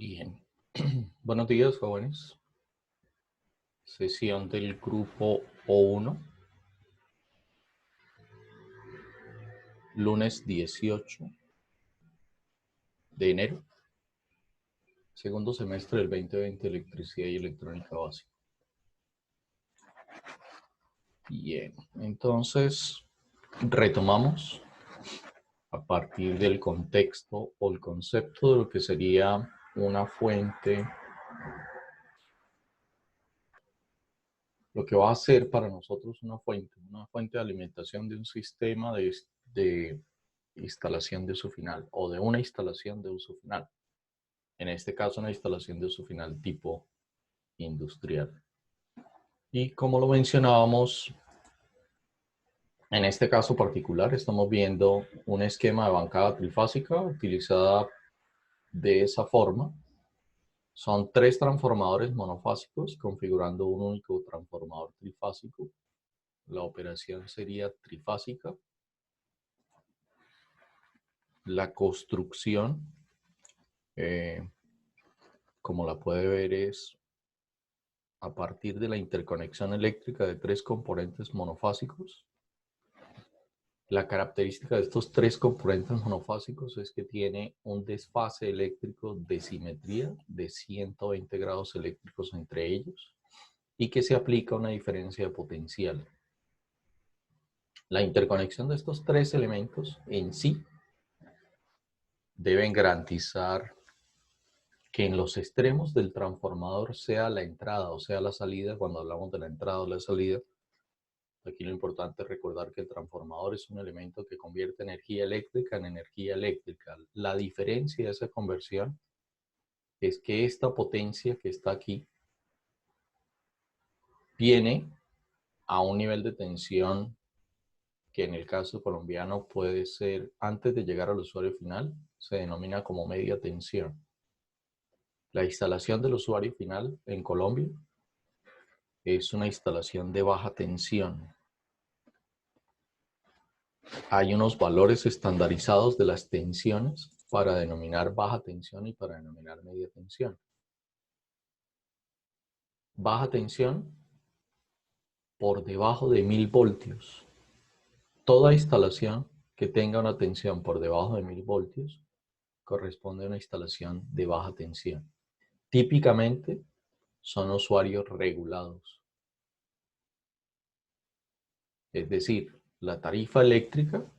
Bien. Buenos días, jóvenes. Sesión del grupo O1. Lunes 18 de enero. Segundo semestre del 2020, Electricidad y Electrónica Básica. Bien. Entonces, retomamos a partir del contexto o el concepto de lo que sería una fuente. Lo que va a ser para nosotros una fuente de alimentación de un sistema de instalación de uso final o de una instalación de uso final. En este caso, una instalación de uso final tipo industrial. Y como lo mencionábamos, en este caso particular estamos viendo un esquema de bancada trifásica utilizada de esa forma. Son 3 transformadores monofásicos configurando un único transformador trifásico. La operación sería trifásica. La construcción, como la puede ver, es a partir de la interconexión eléctrica de 3 componentes monofásicos. La característica de estos 3 componentes monofásicos es que tiene un desfase eléctrico de simetría de 120 grados eléctricos entre ellos y que se aplica una diferencia de potencial. La interconexión de estos 3 elementos en sí deben garantizar que en los extremos del transformador, sea la entrada o sea la salida, cuando hablamos de la entrada o la salida, aquí lo importante es recordar que el transformador es un elemento que convierte energía eléctrica en energía eléctrica. La diferencia de esa conversión es que esta potencia que está aquí viene a un nivel de tensión que en el caso colombiano puede ser, antes de llegar al usuario final, se denomina como media tensión. La instalación del usuario final en Colombia es una instalación de baja tensión. Hay unos valores estandarizados de las tensiones para denominar baja tensión y para denominar media tensión. Baja tensión por debajo de 1000 voltios. Toda instalación que tenga una tensión por debajo de 1000 voltios corresponde a una instalación de baja tensión. Típicamente son usuarios regulados. Es decir, la tarifa eléctrica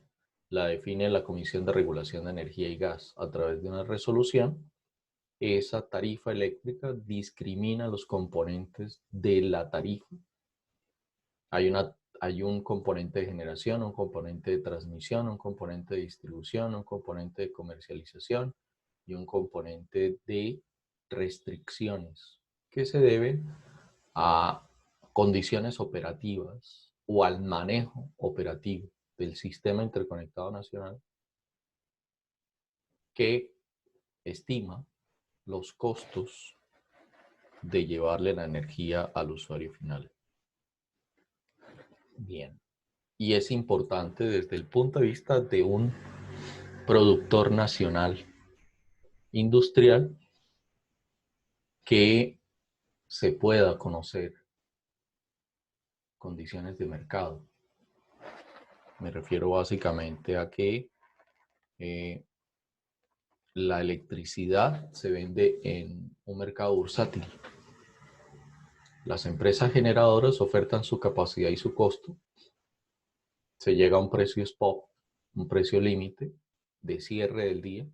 la define la Comisión de Regulación de Energía y Gas a través de una resolución. Esa tarifa eléctrica discrimina los componentes de la tarifa. Hay un componente de generación, un componente de transmisión, un componente de distribución, un componente de comercialización y un componente de restricciones que se deben a condiciones operativas o al manejo operativo del sistema interconectado nacional que estima los costos de llevarle la energía al usuario final. Bien, y es importante desde el punto de vista de un productor nacional industrial que se pueda conocer condiciones de mercado. Me refiero básicamente a que la electricidad se vende en un mercado bursátil. Las empresas generadoras ofertan su capacidad y su costo. Se llega a un precio spot, un precio límite de cierre del día,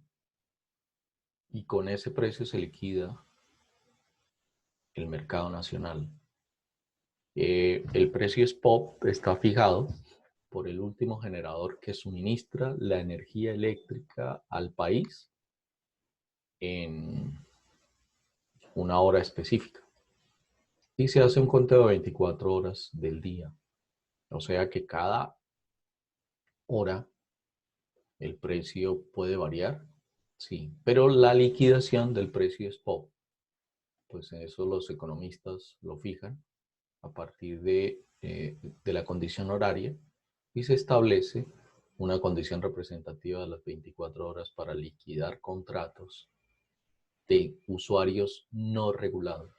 y con ese precio se liquida el mercado nacional. El precio spot está fijado por el último generador que suministra la energía eléctrica al país en una hora específica. Y se hace un conteo de 24 horas del día. O sea que cada hora el precio puede variar, sí, pero la liquidación del precio spot, pues eso los economistas lo fijan a partir de la condición horaria y se establece una condición representativa de las 24 horas para liquidar contratos de usuarios no regulados.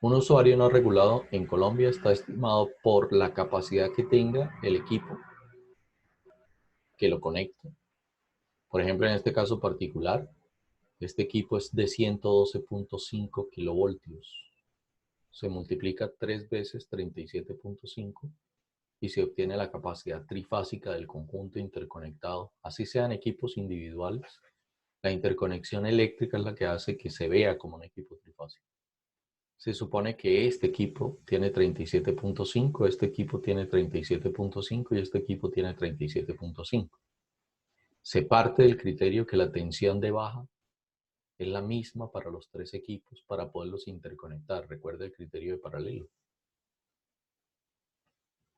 Un usuario no regulado en Colombia está estimado por la capacidad que tenga el equipo que lo conecte. Por ejemplo, en este caso particular, este equipo es de 112.5 kilovoltios. Se multiplica 3 veces 37.5 y se obtiene la capacidad trifásica del conjunto interconectado. Así sean equipos individuales, la interconexión eléctrica es la que hace que se vea como un equipo trifásico. Se supone que este equipo tiene 37.5, este equipo tiene 37.5 y este equipo tiene 37.5. Se parte del criterio que la tensión de baja es la misma para los tres equipos para poderlos interconectar. Recuerda el criterio de paralelo.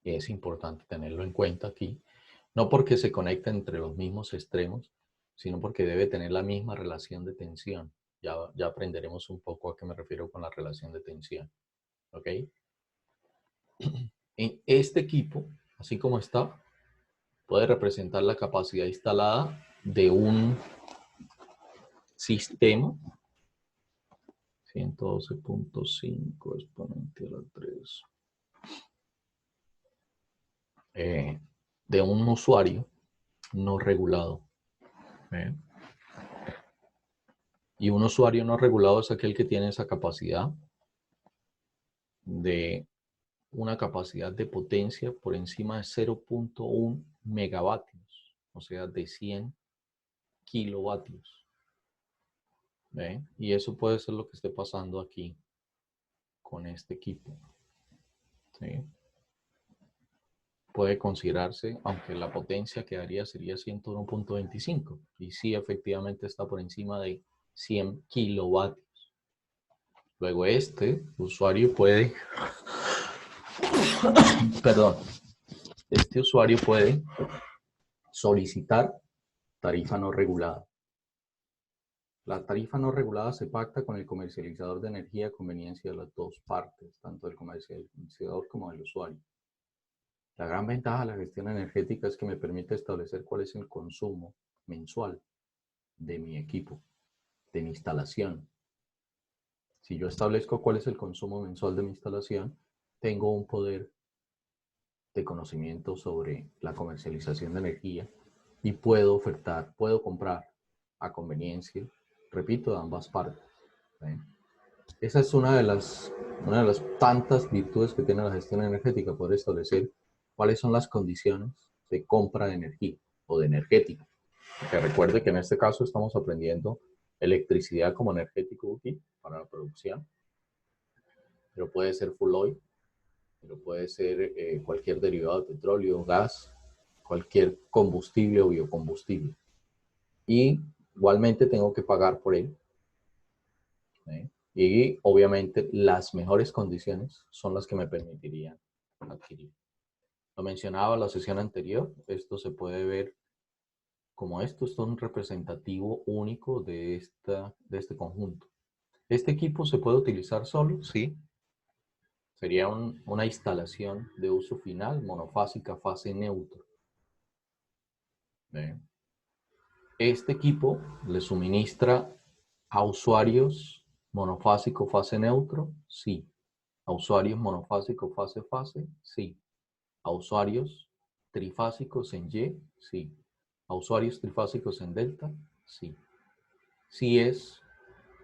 Y es importante tenerlo en cuenta aquí, no porque se conecta entre los mismos extremos, sino porque debe tener la misma relación de tensión. Ya aprenderemos un poco a qué me refiero con la relación de tensión. ¿Ok? En este equipo, así como está, puede representar la capacidad instalada de un sistema 112.5 exponencial a 3 de un usuario no regulado. ¿Eh? Y un usuario no regulado es aquel que tiene esa capacidad de una capacidad de potencia por encima de 0.1 megavatios, o sea, de 100 kilovatios. ¿Ve? Y eso puede ser lo que esté pasando aquí con este equipo. ¿Sí? Puede considerarse, aunque la potencia que daría sería 101.25, y sí, efectivamente está por encima de 100 kilovatios. Luego este usuario puede, perdón, este usuario puede solicitar tarifa no regulada. La tarifa no regulada se pacta con el comercializador de energía a conveniencia de las dos partes, tanto del comercializador como del usuario. La gran ventaja de la gestión energética es que me permite establecer cuál es el consumo mensual de mi equipo, de mi instalación. Si yo establezco cuál es el consumo mensual de mi instalación, tengo un poder de conocimiento sobre la comercialización de energía y puedo ofertar, puedo comprar a conveniencia, repito, de ambas partes. ¿Eh? Esa es una de las tantas virtudes que tiene la gestión energética, poder establecer cuáles son las condiciones de compra de energía o de energética. Porque recuerde que en este caso estamos aprendiendo electricidad como energético útil para la producción, pero puede ser full oil, pero puede ser cualquier derivado de petróleo, gas, cualquier combustible o biocombustible. Y igualmente tengo que pagar por él. ¿Eh? Y obviamente las mejores condiciones son las que me permitirían adquirir. Lo mencionaba en la sesión anterior, esto se puede ver como esto es un representativo único de este conjunto. ¿Este equipo se puede utilizar solo? Sí. Sería una instalación de uso final, monofásica, fase neutro. ¿Ve? Este equipo le suministra a usuarios monofásico, fase neutro, sí. A usuarios monofásico, fase, sí. A usuarios trifásicos en Y, sí. A usuarios trifásicos en delta, sí. Si es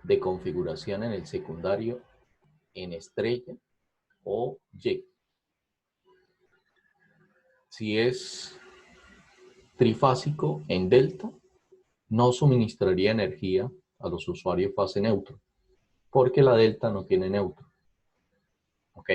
de configuración en el secundario en estrella o Y. Si es trifásico en delta, no suministraría energía a los usuarios fase neutro, porque la delta no tiene neutro. ¿Ok?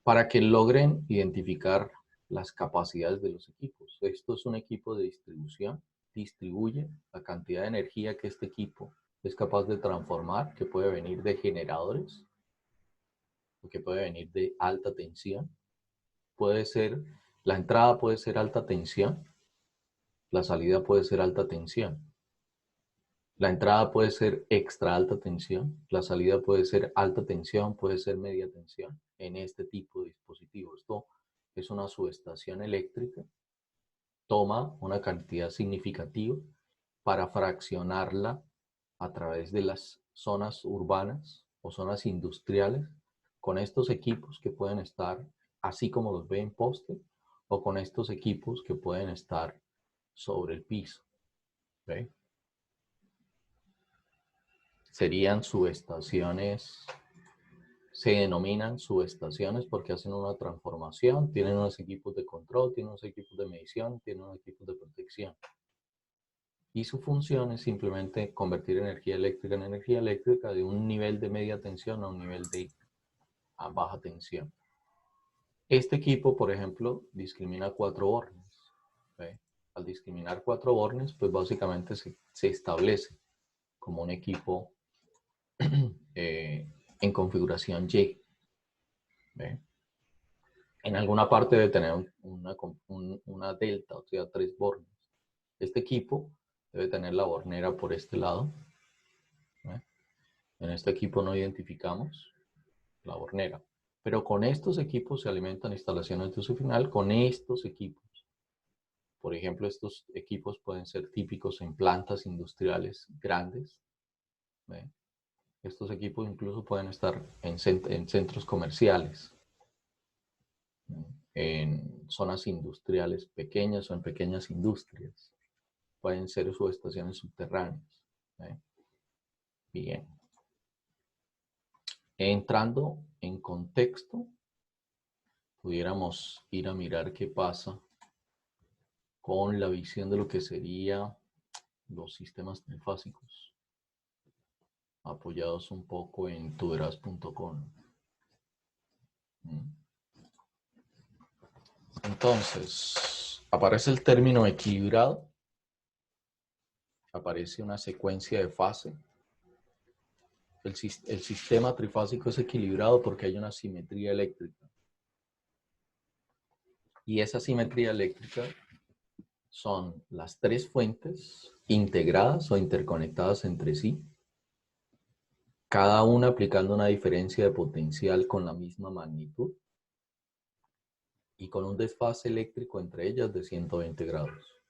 Para que logren identificar las capacidades de los equipos. Esto es un equipo de distribución, distribuye la cantidad de energía que este equipo es capaz de transformar, que puede venir de generadores, o que puede venir de alta tensión. Puede ser, la entrada puede ser alta tensión, la salida puede ser alta tensión. La entrada puede ser extra alta tensión, la salida puede ser alta tensión, puede ser media tensión en este tipo de dispositivo. Esto es una subestación eléctrica, toma una cantidad significativa para fraccionarla a través de las zonas urbanas o zonas industriales con estos equipos que pueden estar así como los ve en poste o con estos equipos que pueden estar sobre el piso. ¿Okay? Serían subestaciones, se denominan subestaciones porque hacen una transformación, tienen unos equipos de control, tienen unos equipos de medición, tienen unos equipos de protección. Y su función es simplemente convertir energía eléctrica en energía eléctrica de un nivel de media tensión a un nivel de baja tensión. Este equipo, por ejemplo, discrimina 4 bornes. ¿Okay? Al discriminar 4 bornes, pues básicamente se establece como un equipo en configuración Y. ¿Okay? En alguna parte debe tener una delta, o sea, 3 bornes. Este equipo debe tener la bornera por este lado. ¿Okay? En este equipo no identificamos la bornera. Pero con estos equipos se alimentan instalaciones de uso final con estos equipos. Por ejemplo, estos equipos pueden ser típicos en plantas industriales grandes. ¿Ve? Estos equipos incluso pueden estar en centros comerciales, en zonas industriales pequeñas o en pequeñas industrias. Pueden ser subestaciones subterráneas. ¿Ve? Bien. Entrando en contexto, pudiéramos ir a mirar qué pasa con la visión de lo que serían los sistemas trifásicos, apoyados un poco en tuberas.com. Entonces, aparece el término equilibrado, aparece una secuencia de fase. El sistema trifásico es equilibrado porque hay una simetría eléctrica. Y esa simetría eléctrica son las 3 fuentes integradas o interconectadas entre sí, cada una aplicando una diferencia de potencial con la misma magnitud y con un desfase eléctrico entre ellas de 120 grados.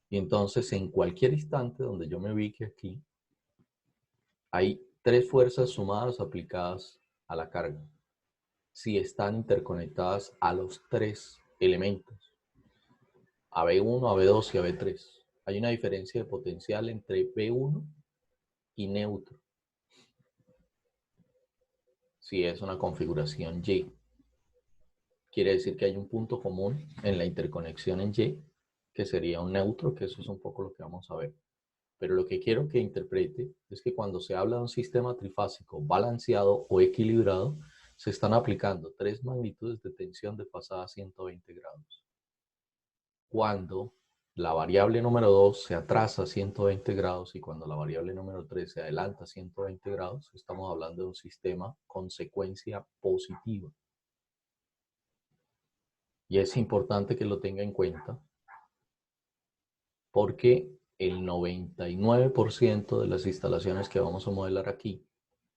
Y entonces en cualquier instante donde yo me ubique aquí, hay 3 fuerzas sumadas aplicadas a la carga, si están interconectadas a los 3 elementos, a B1, a B2 y a B3. Hay una diferencia de potencial entre B1 y neutro, si es una configuración Y. Quiere decir que hay un punto común en la interconexión en Y, que sería un neutro, que eso es un poco lo que vamos a ver. Pero lo que quiero que interprete es que cuando se habla de un sistema trifásico balanceado o equilibrado, se están aplicando 3 magnitudes de tensión desfasadas a 120 grados. Cuando la variable número 2 se atrasa a 120 grados y cuando la variable número 3 se adelanta a 120 grados, estamos hablando de un sistema con secuencia positiva. Y es importante que lo tenga en cuenta porque el 99% de las instalaciones que vamos a modelar aquí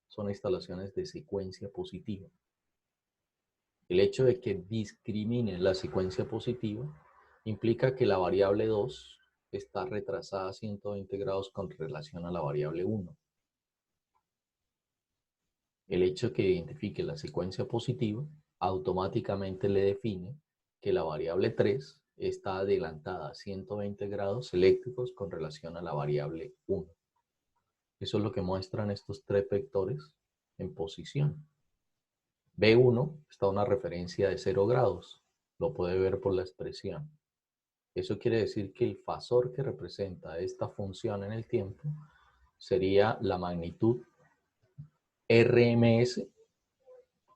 son instalaciones de secuencia positiva. El hecho de que discrimine la secuencia positiva implica que la variable 2 está retrasada a 120 grados con relación a la variable 1. El hecho de que identifique la secuencia positiva automáticamente le define que la variable 3 está adelantada a 120 grados eléctricos con relación a la variable 1. Eso es lo que muestran estos 3 vectores en posición. B1 está a una referencia de 0 grados. Lo puede ver por la expresión. Eso quiere decir que el fasor que representa esta función en el tiempo sería la magnitud RMS.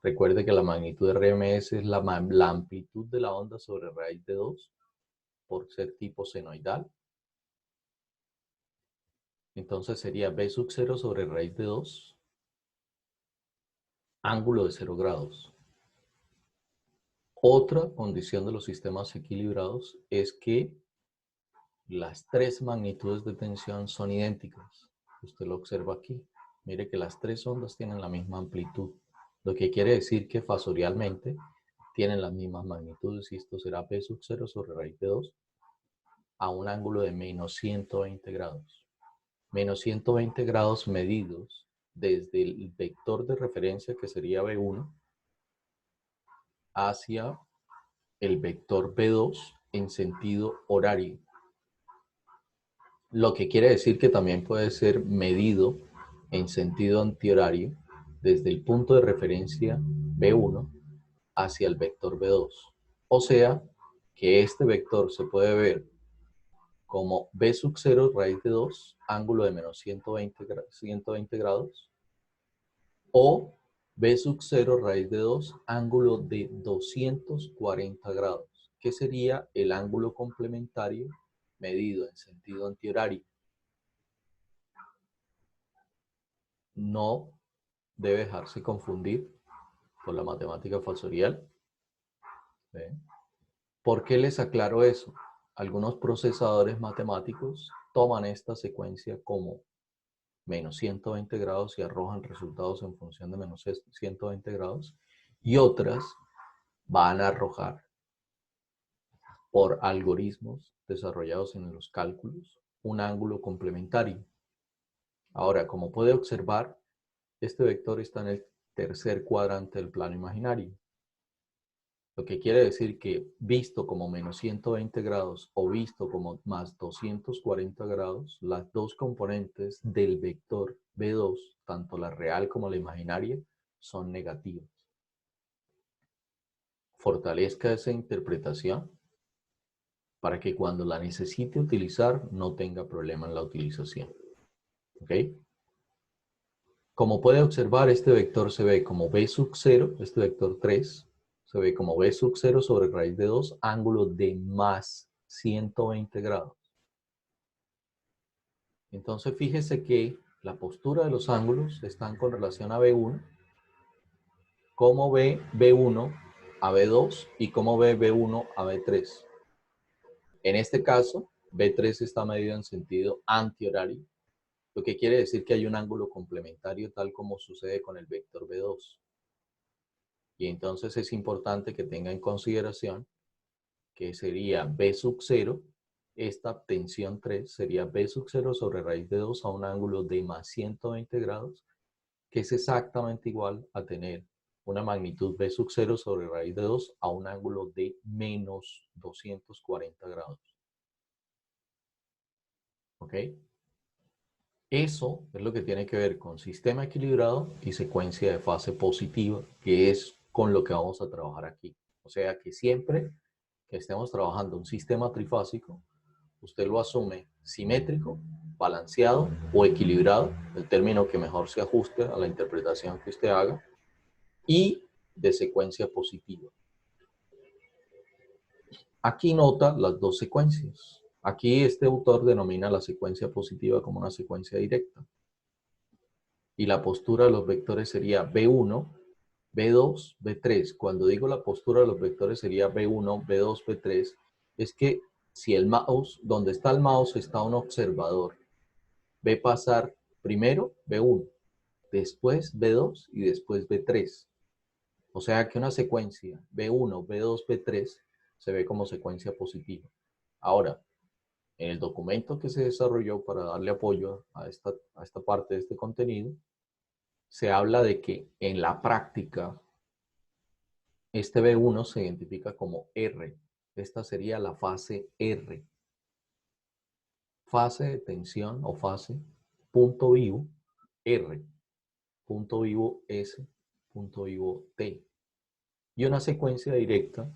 Recuerde que la magnitud RMS es la amplitud de la onda sobre raíz de 2 por ser tipo senoidal. Entonces sería B sub 0 sobre raíz de 2, ángulo de 0 grados. Otra condición de los sistemas equilibrados es que las 3 magnitudes de tensión son idénticas. Usted lo observa aquí. Mire que las 3 ondas tienen la misma amplitud, lo que quiere decir que fasorialmente tienen las mismas magnitudes y esto será P sub 0 sobre raíz de 2 a un ángulo de menos 120 grados. menos 120 grados medidos desde el vector de referencia, que sería B1, hacia el vector B2 en sentido horario. Lo que quiere decir que también puede ser medido en sentido antihorario desde el punto de referencia B1 hacia el vector B2. O sea, que este vector se puede ver como B sub 0 raíz de 2, ángulo de menos 120 grados, o B sub 0 raíz de 2, ángulo de 240 grados, que sería el ángulo complementario medido en sentido antihorario. No debe dejarse confundir por la matemática falsorial. ¿Ve? ¿Por qué les aclaro eso? Algunos procesadores matemáticos toman esta secuencia como menos 120 grados y arrojan resultados en función de menos 120 grados, y otras van a arrojar por algoritmos desarrollados en los cálculos un ángulo complementario. Ahora, como puede observar, este vector está en el tercer cuadrante del plano imaginario. Lo que quiere decir que visto como menos 120 grados o visto como más 240 grados, las dos componentes del vector B2, tanto la real como la imaginaria, son negativas. Fortalezca esa interpretación para que cuando la necesite utilizar no tenga problema en la utilización. ¿Ok? Como puede observar, este vector se ve como B sub 0, este vector 3, se ve como B sub 0 sobre raíz de 2, ángulo de más 120 grados. Entonces fíjese que la postura de los ángulos están con relación a B1, cómo ve B1 a B2 y cómo ve B1 a B3. En este caso, B3 está medido en sentido antihorario, lo que quiere decir que hay un ángulo complementario tal como sucede con el vector B2. Y entonces es importante que tenga en consideración que sería B sub 0, esta tensión 3 sería B sub 0 sobre raíz de 2 a un ángulo de más 120 grados, que es exactamente igual a tener una magnitud B sub 0 sobre raíz de 2 a un ángulo de menos 240 grados. ¿Ok? Eso es lo que tiene que ver con sistema equilibrado y secuencia de fase positiva, que es con lo que vamos a trabajar aquí. O sea que siempre que estemos trabajando un sistema trifásico, usted lo asume simétrico, balanceado o equilibrado, el término que mejor se ajuste a la interpretación que usted haga, y de secuencia positiva. Aquí nota las dos secuencias. Aquí este autor denomina la secuencia positiva como una secuencia directa. Y la postura de los vectores sería B1, B2, B3. Cuando digo la postura de los vectores sería B1, B2, B3, es que si el mouse, donde está el mouse está un observador, ve pasar primero B1, después B2 y después B3. O sea que una secuencia B1, B2, B3 se ve como secuencia positiva. Ahora, en el documento que se desarrolló para darle apoyo a esta parte de este contenido, se habla de que en la práctica este B1 se identifica como R. Esta sería la fase R. Fase de tensión o fase, punto vivo, R, punto vivo S, punto vivo T. Y una secuencia directa,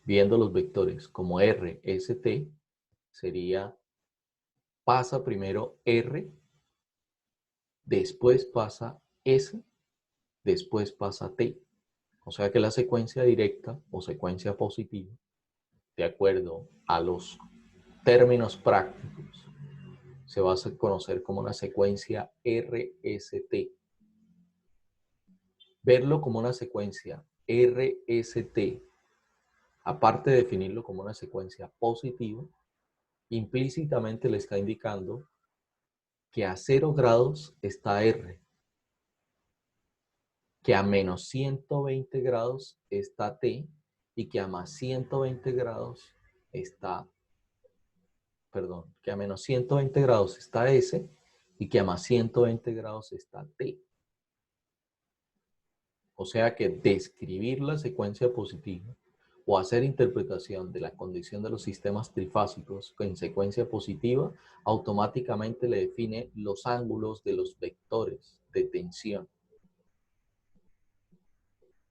viendo los vectores como R, S, T, sería pasa primero R, después pasa S, después pasa T. O sea que la secuencia directa o secuencia positiva, de acuerdo a los términos prácticos, se va a conocer como una secuencia RST. Verlo como una secuencia RST, aparte de definirlo como una secuencia positiva, implícitamente le está indicando que a 0 grados está R, que a menos 120 grados está T y que a más 120 grados está, que a menos 120 grados está S y que a más 120 grados está T. O sea que describir la secuencia positiva o hacer interpretación de la condición de los sistemas trifásicos en secuencia positiva automáticamente le define los ángulos de los vectores de tensión.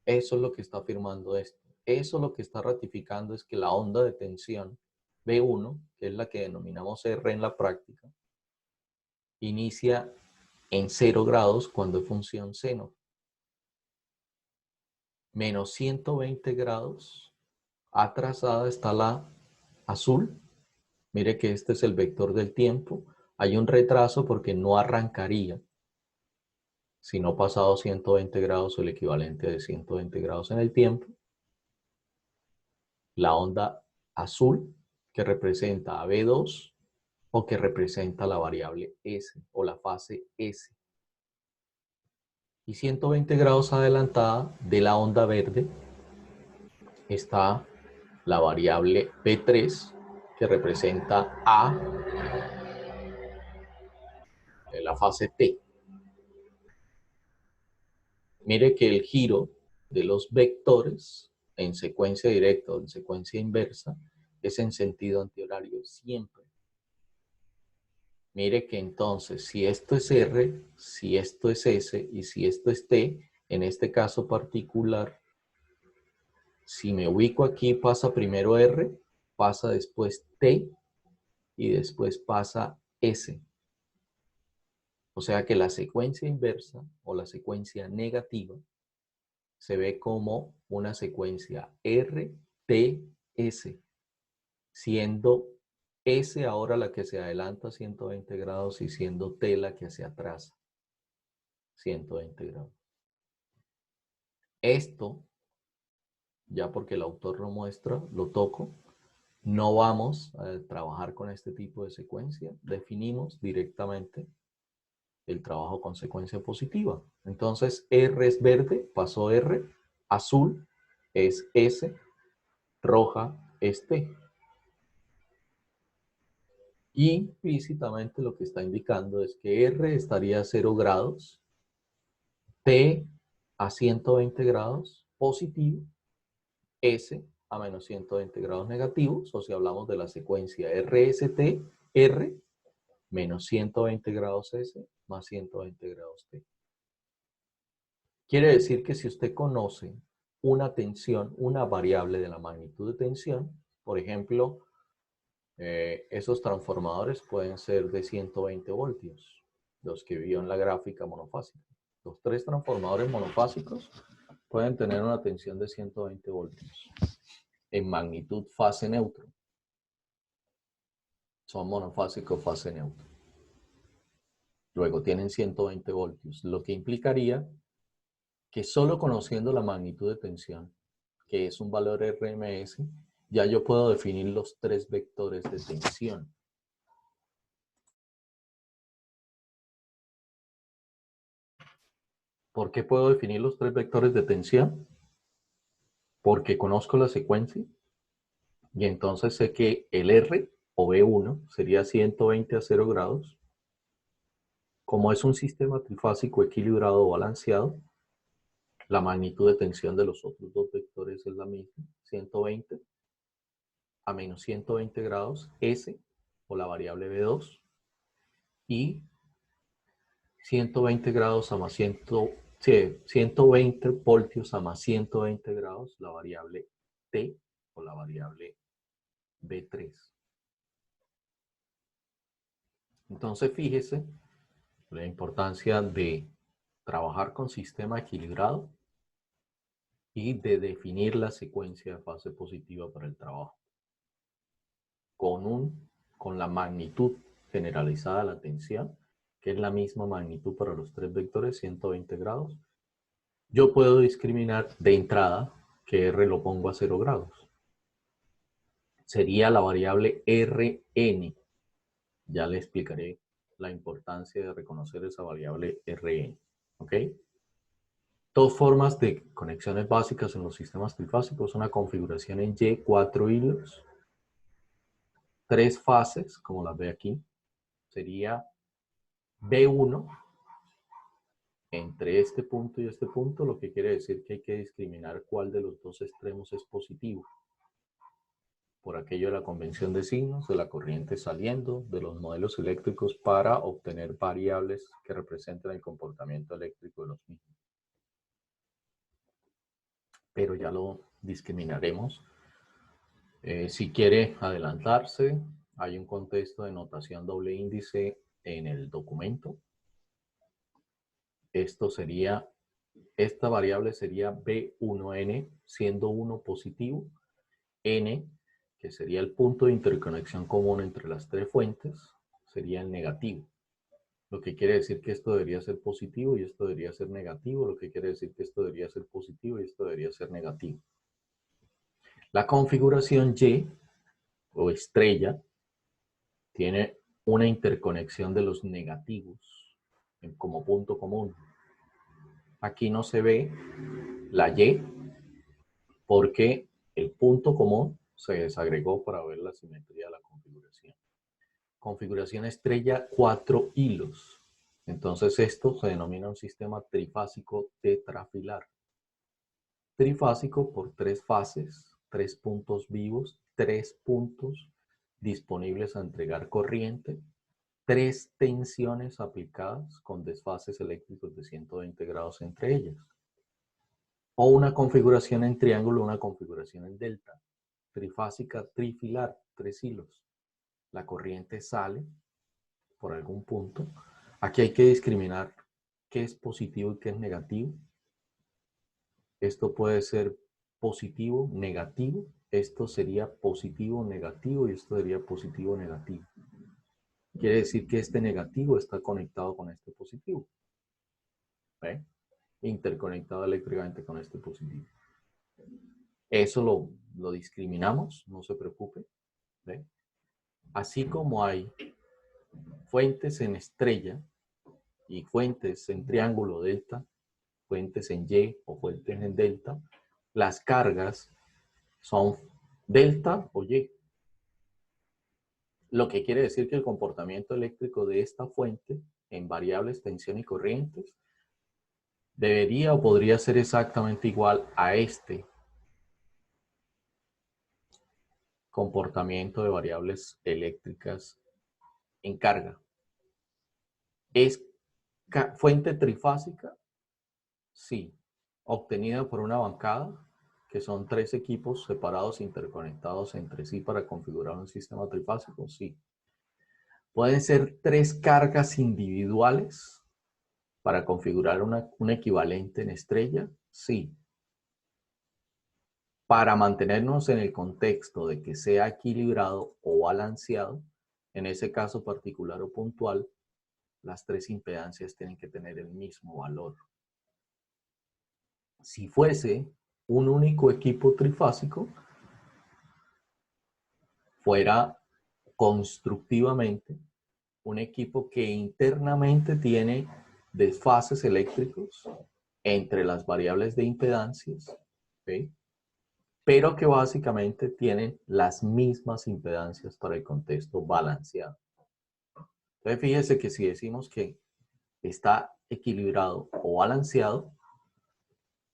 Eso es lo que está afirmando esto. Eso lo que está ratificando es que la onda de tensión B1, que es la que denominamos R en la práctica, inicia en 0 grados cuando es función seno. Menos 120 grados, atrasada está la azul. Mire que este es el vector del tiempo. Hay un retraso porque no arrancaría si no pasado 120 grados o el equivalente de 120 grados en el tiempo. La onda azul que representa a B2 o que representa la variable S o la fase S. Y 120 grados adelantada de la onda verde está la variable B3 que representa a la fase T. Mire que el giro de los vectores en secuencia directa o en secuencia inversa es en sentido antihorario siempre. Mire que entonces si esto es R, si esto es S y si esto es T, en este caso particular, si me ubico aquí pasa primero R, pasa después T y después pasa S. O sea que la secuencia inversa o la secuencia negativa se ve como una secuencia R-T-S, siendo S ahora la que se adelanta 120 grados y siendo T la que se atrasa 120 grados. Esto, ya porque el autor lo muestra, lo toco, no vamos a trabajar con este tipo de secuencia, definimos directamente el trabajo con secuencia positiva. Entonces R es verde, pasó R, azul es S, roja es T. Y implícitamente lo que está indicando es que R estaría a 0 grados, T a 120 grados positivo, S a menos 120 grados negativos, o si hablamos de la secuencia RST, R menos 120 grados S más 120 grados T. Quiere decir que si usted conoce una tensión, una variable de la magnitud de tensión, por ejemplo, esos transformadores pueden ser de 120 voltios, los que vio en la gráfica monofásica. Los 3 transformadores monofásicos pueden tener una tensión de 120 voltios en magnitud fase neutro. Son monofásicos fase neutro. Luego tienen 120 voltios, lo que implicaría que solo conociendo la magnitud de tensión, que es un valor RMS, ya yo puedo definir los 3 vectores de tensión. ¿Por qué puedo definir los 3 vectores de tensión? Porque conozco la secuencia y entonces sé que el R o B1 sería 120 a 0 grados. Como es un sistema trifásico equilibrado o balanceado, la magnitud de tensión de los otros 2 vectores es la misma, 120 a menos 120 grados, S o la variable B2, y 120 grados a más 120 voltios a más 120 grados, la variable T o la variable B3. Entonces fíjese la importancia de trabajar con sistema equilibrado y de definir la secuencia de fase positiva para el trabajo. Con la magnitud generalizada de la tensión, que es la misma magnitud para los 3 vectores, 120 grados, yo puedo discriminar de entrada que R lo pongo a 0 grados. Sería la variable Rn. Ya le explicaré la importancia de reconocer esa variable Rn. ¿Ok? 2 formas de conexiones básicas en los sistemas trifásicos. Una configuración en Y, 4 hilos. 3 fases, como las ve aquí. Sería B1 entre este punto y este punto, lo que quiere decir que hay que discriminar cuál de los dos extremos es positivo. Por aquello de la convención de signos, de la corriente saliendo, de los modelos eléctricos para obtener variables que representen el comportamiento eléctrico de los mismos. Pero ya lo discriminaremos. Si quiere adelantarse, hay un contexto de notación doble índice en el documento. Esta variable sería B1N, siendo 1 positivo, N, que sería el punto de interconexión común entre las tres fuentes, sería el negativo. Lo que quiere decir que esto debería ser positivo y esto debería ser negativo, lo que quiere decir que esto debería ser positivo y esto debería ser negativo. La configuración Y, o estrella, tiene una interconexión de los negativos como punto común. Aquí no se ve la Y porque el punto común se desagregó para ver la simetría de la configuración. Configuración estrella, 4 hilos. Entonces esto se denomina un sistema trifásico tetrafilar. Trifásico por 3 fases, 3 puntos vivos, 3 puntos disponibles a entregar corriente, 3 tensiones aplicadas con desfases eléctricos de 120 grados entre ellas. O una configuración en triángulo, una configuración en delta. Trifásica, trifilar, 3 hilos. La corriente sale por algún punto. Aquí hay que discriminar qué es positivo y qué es negativo. Esto puede ser positivo, negativo. Esto sería positivo, negativo y esto sería positivo, negativo. Quiere decir que este negativo está conectado con este positivo. ¿Ve? Interconectado eléctricamente con este positivo. Eso lo discriminamos, no se preocupe. ¿Ve? Así como hay fuentes en estrella y fuentes en triángulo delta, fuentes en Y o fuentes en delta, las cargas son delta o Y. Lo que quiere decir que el comportamiento eléctrico de esta fuente en variables tensión y corrientes debería o podría ser exactamente igual a este comportamiento de variables eléctricas en carga. ¿Es fuente trifásica? Sí. ¿Obtenida por una bancada? Que son 3 equipos separados interconectados entre sí para configurar un sistema trifásico. Sí. ¿Pueden ser 3 cargas individuales para configurar un equivalente en estrella? Sí. Para mantenernos en el contexto de que sea equilibrado o balanceado, en ese caso particular o puntual, las 3 impedancias tienen que tener el mismo valor. Si fuese un único equipo trifásico, fuera constructivamente un equipo que internamente tiene desfases eléctricos entre las variables de impedancias, ¿okay? Pero que básicamente tienen las mismas impedancias para el contexto balanceado. Entonces fíjese que si decimos que está equilibrado o balanceado,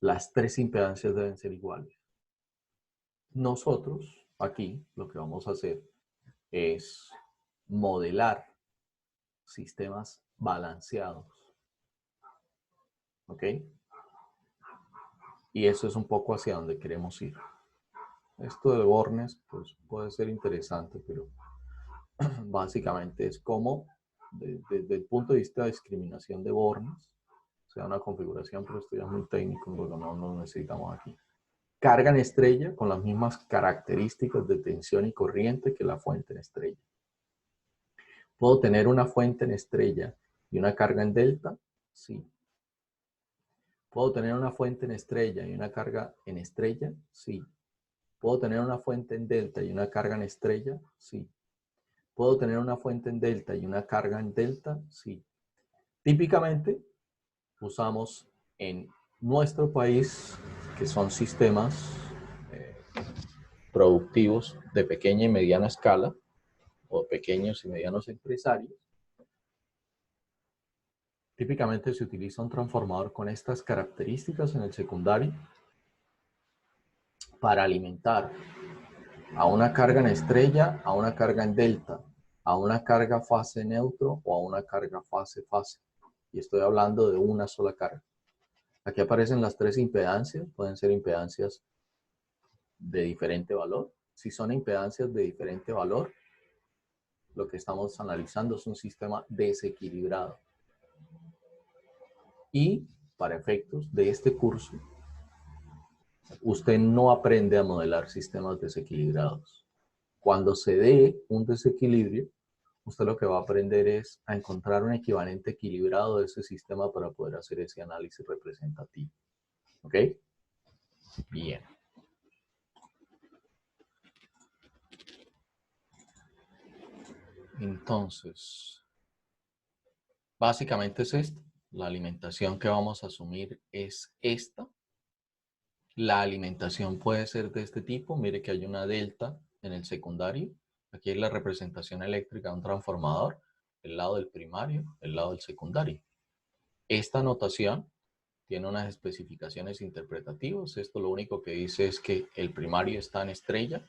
las 3 impedancias deben ser iguales. Nosotros aquí lo que vamos a hacer es modelar sistemas balanceados. ¿Ok? Y eso es un poco hacia donde queremos ir. Esto de Bornes pues, puede ser interesante, pero básicamente es como, desde el punto de vista de discriminación de Bornes, o sea, una configuración, pero esto ya es muy técnico, porque no lo necesitamos aquí. Carga en estrella con las mismas características de tensión y corriente que la fuente en estrella. ¿Puedo tener una fuente en estrella y una carga en delta? Sí. ¿Puedo tener una fuente en estrella y una carga en estrella? Sí. ¿Puedo tener una fuente en delta y una carga en estrella? Sí. ¿Puedo tener una fuente en delta y una carga en delta? Sí. Típicamente usamos en nuestro país, que son sistemas productivos de pequeña y mediana escala, o pequeños y medianos empresarios, Típicamente se utiliza un transformador con estas características en el secundario para alimentar a una carga en estrella, a una carga en delta, a una carga fase neutro o a una carga fase-fase. Y estoy hablando de una sola carga. Aquí aparecen las tres impedancias, pueden ser impedancias de diferente valor. Si son impedancias de diferente valor, lo que estamos analizando es un sistema desequilibrado. Y para efectos de este curso, usted no aprende a modelar sistemas desequilibrados. Cuando se dé un desequilibrio, usted lo que va a aprender es a encontrar un equivalente equilibrado de ese sistema para poder hacer ese análisis representativo. ¿Ok? Bien. Entonces, básicamente es esto. La alimentación que vamos a asumir es esta. La alimentación puede ser de este tipo. Mire que hay una delta en el secundario. Aquí es la representación eléctrica de un transformador. El lado del primario, el lado del secundario. Esta notación tiene unas especificaciones interpretativas. Esto lo único que dice es que el primario está en estrella,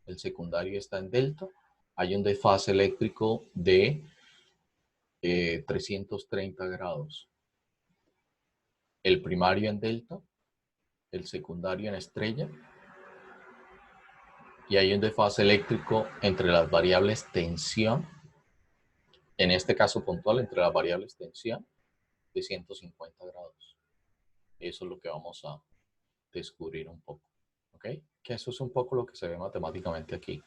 el secundario está en delta. Hay un desfase eléctrico de 330 grados. El primario en delta, el secundario en estrella. Y hay un desfase eléctrico entre las variables tensión, en este caso puntual, entre las variables tensión de 150 grados. Eso es lo que vamos a descubrir un poco. ¿Ok? Que eso es un poco lo que se ve matemáticamente aquí.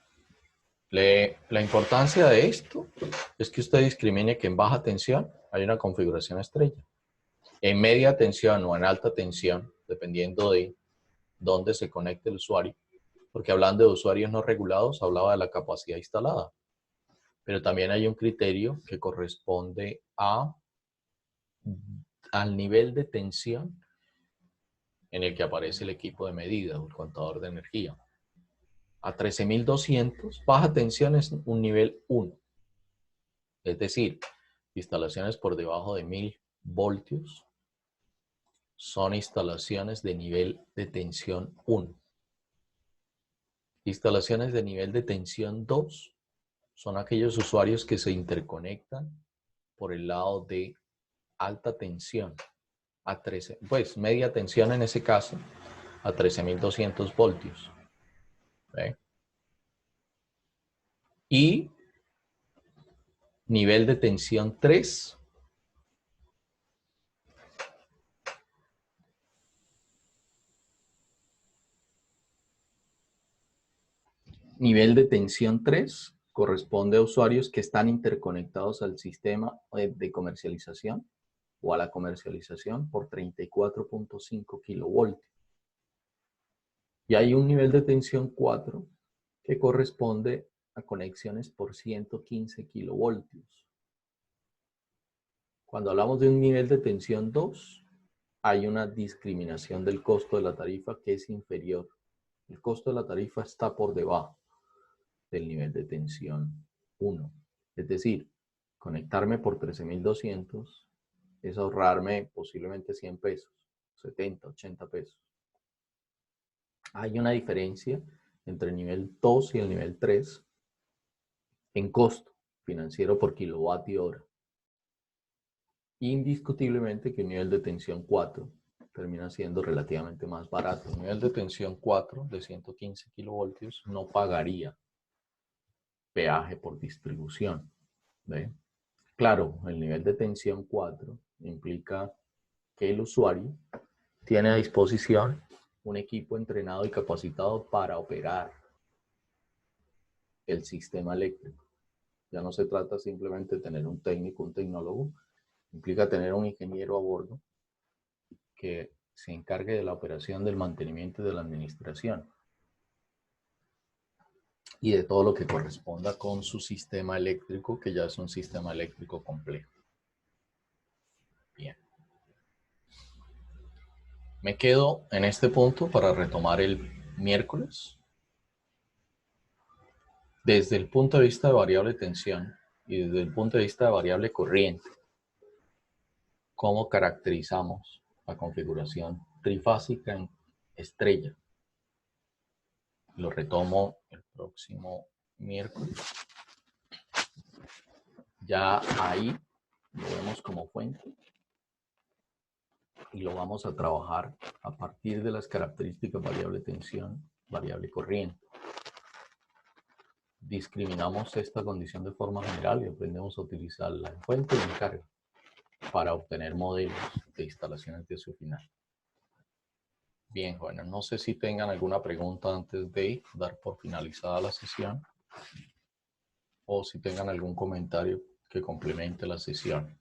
La importancia de esto es que usted discrimine que en baja tensión hay una configuración estrella. En media tensión o en alta tensión, dependiendo de dónde se conecte el usuario, porque hablando de usuarios no regulados, hablaba de la capacidad instalada. Pero también hay un criterio que corresponde al nivel de tensión en el que aparece el equipo de medida o el contador de energía. A 13.200, baja tensión es un nivel 1. Es decir, instalaciones por debajo de 1000 voltios son instalaciones de nivel de tensión 1. Instalaciones de nivel de tensión 2 son aquellos usuarios que se interconectan por el lado de alta tensión a 13, pues media tensión en ese caso, a 13.200 voltios. ¿Ve? Y nivel de tensión 3 nivel de tensión 3 corresponde a usuarios que están interconectados al sistema de comercialización o a la comercialización por 34.5 kilovoltios. Y hay un nivel de tensión 4 que corresponde a conexiones por 115 kilovoltios. Cuando hablamos de un nivel de tensión 2, hay una discriminación del costo de la tarifa que es inferior. El costo de la tarifa está por debajo del nivel de tensión 1. Es decir, conectarme por 13.200 es ahorrarme posiblemente 100 pesos, 70, 80 pesos. Hay una diferencia entre el nivel 2 y el nivel 3 en costo financiero por kilovatio hora. Indiscutiblemente que un nivel de tensión 4 termina siendo relativamente más barato. Un nivel de tensión 4 de 115 kilovoltios no pagaría peaje por distribución. ¿Ve? Claro, el nivel de tensión 4 implica que el usuario tiene a disposición un equipo entrenado y capacitado para operar el sistema eléctrico. Ya no se trata simplemente de tener un técnico, un tecnólogo, implica tener un ingeniero a bordo que se encargue de la operación, del mantenimiento y de la administración y de todo lo que corresponda con su sistema eléctrico, que ya es un sistema eléctrico complejo. Bien. Me quedo en este punto para retomar el miércoles. Desde el punto de vista de variable tensión y desde el punto de vista de variable corriente, cómo caracterizamos la configuración trifásica en estrella. Lo retomo el próximo miércoles. Ya ahí lo vemos como fuente y lo vamos a trabajar a partir de las características variable tensión, variable corriente. Discriminamos esta condición de forma general y aprendemos a utilizarla en fuente y en carga para obtener modelos de instalaciones de uso final. Bien, bueno, no sé si tengan alguna pregunta antes de dar por finalizada la sesión o si tengan algún comentario que complemente la sesión.